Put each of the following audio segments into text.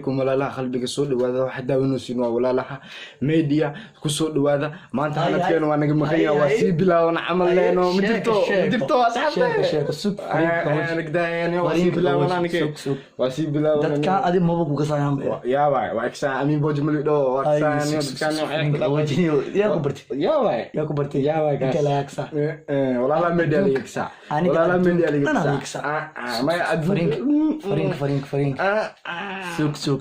عليكم ولا لا قلبك سود وهذا واحد ونسين ولا لا ميديا كسود وهذا ما أنت أنا كأنه وأنا جمخيا واسيب لا ونعمل لأنه مدبتو أصحابي sheeko sug أنا كده يعني واسيب لا وأنا كده واسيب لا dadka adi maba ku gasayaan يا باي واكسا أمين بوجمل دو واكسا كان يا كبرتي يا باي كلا يكسا ولا لا ميديا يكسا ولا لا ميديا يكسا ما فرينك سوق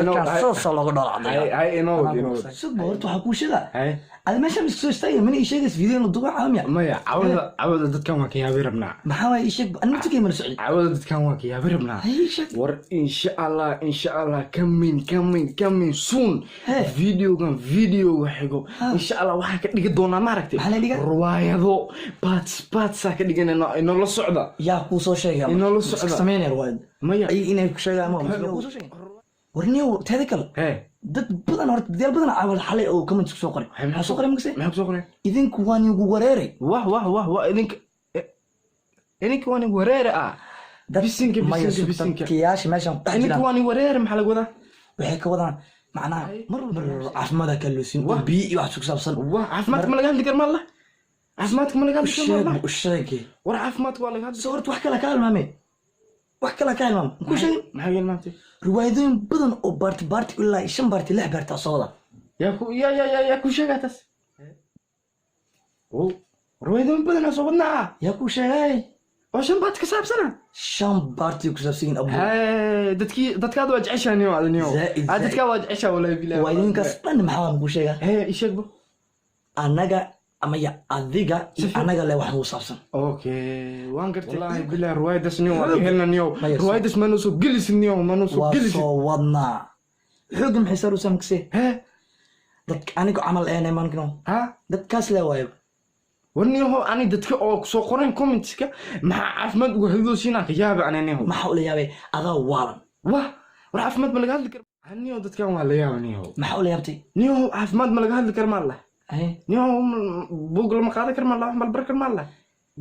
dadka soo lagu dhalacday هاي إنه سوق horta waxa ku sheega ad meesha isku istay man ii sheegay video la duba caamiya maya awada dadkan waa ka yaabirabna maxaa way ii sheeg anna tukay mar socod awada dadkan waa ka yaabirabna war insha Allah coming soon video waxigo insha Allah waxa ka dhigi doona ma aragtay riwaayado parts ka dhiganayno inoo la socda yaa ku soo sheegay inoo la socda sameeyay riwaayad maya inay ku sheegaan ma ku soo sheegay warniyo teeda kale dad badan horta dad badan awal xalay oo comment soo qoray maxaa soo qoray maxaa soo qoray idinku waan igu wareeray wah idinku waan igu wareeray bisinka kiyaashi meeshan idinku waan igu wareeray maxaa lagu wadaa waxay ka wadaan macnaha mar caafimaadka ka loosin biyo wax ku saabsan caafimaadka ma laga hadli kar ma Allah caafimaadka ma laga hadli kar ma Allah sheegay war caafimaadka waa laga hadli soo horta wax kala ka halmaamay ku sheegay maxaa yeelmaantay riwaayadooyin badan oo baarti ilaa 5 baarti 6 baarti soo wada yaa ku sheegatas riwaayadooyin badan soo wadnaa yaa ku sheegay oo 5 baarti ka saabsana 5 baarti ku saabsan abu dadkaad waa jeceshaaniyo adniyo dadka waa jeceshaa wallahi billahi waa idinkaas dhan maxaa ku sheegaa isheegbo anaga ama ya adiga anaga le wax uu saabsan okay waan gartay wallahi billahi riwaayadas niyo waa helna niyo riwaayadas ma noo soo gelisin soo wadna xoog maxay saru samkse dadka aniga amal ee mankino dadkaas le waayo warniyo ani dadka oo soo qoran comments-ka maxaa caafimaad uga hadloosina ka yaaba ananiyo maxaa u la yaabay adaa waalan war caafimaad ma laga hadli karo aniyo dadkan waa la yaabaniyo maxaa u la yaabtay niyo caafimaad ma laga hadli karo ma Allah niyo buugla ma qaadi kar ma Allah bal barkar ma Allah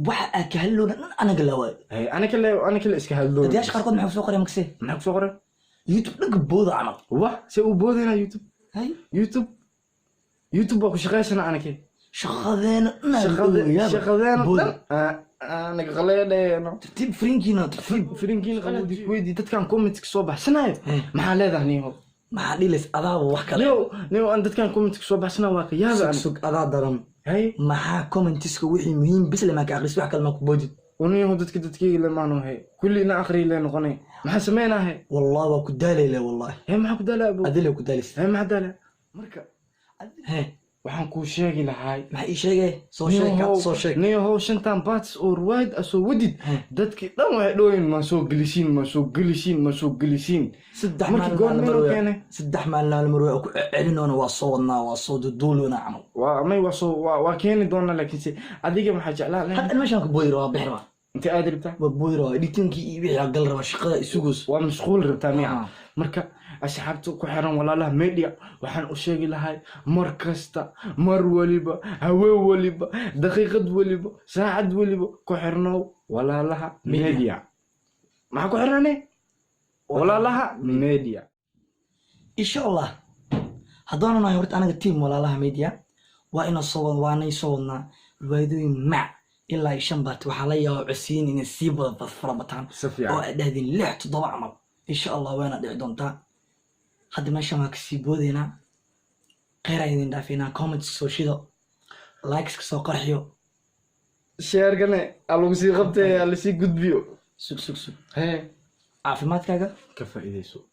waxa ka hadloona anaga la waayo anaga la iska hadloona dadyash qarkood maxaa soo qoray makse maxaa soo qoray YouTube dhaga booda amal se u boodayna YouTube ba ku shaqeysana anaga shaqadeena anaga qaleedayno tartiib frinkiina qaladi weydii dadkan comments ka soo baxsanayo maxaa leedahay niyo maxaa dhilis adaa wax kale niyo aan dadkan comments ka soo baxsana waa ka yaaba sug adaa daran maxaa comments-ka wixii muhiim bis lama ka aqris wax kale ma ku boodid ونيو دتك إلى ما نوهي كلنا آخري لين قني ما حسمينا هي والله وكدالي له والله هي ما كدالي أبو أدلة وكداليس هي ما عدالة مركب هي وحن كل شيء لهاي ما أي شيء صو شيء نيو هو شنتان باتس أو وايد أسو وديد دتك دم واحدين ما سو جلسين سدح مالنا المروي علينا وصونا وصود دولنا عمو وما وكان دونا لكن سي أديك ما حاجة لا حتى المشان كبويروا بحروا أنت قادر بتاع بويروا ديتنكي يبيع قل ربا شقة يسوقس ومشغول ربتامي مركب أصحابته كحرام ولا له ميديا وحن أشيء لهاي مركزتا مر وليبا هوا وليبا دقيقة وليبا ساعة وليبا كحرناو ولا لها ميديا ما كحرناني ولا لها ميديا إن شاء الله هذانا نهارت أنا التيم ولا لها ميديا وإن الصوت وأنا يصورنا الويدوين مع إلا يشنبت وحليا وعسين إن السيبة بفربتان وهذه اللي تضوع عمل إن شاء الله وين أدعي دونتا هذا ما شماك سيبودينا غير عيدين دافينا كومنتس سوشيدو لايكس كسو قرحيو شير قلنا ألو سي غبتي ألو سي قد بيو سوك هي عافي ما تكاكا كفا إيدي سوك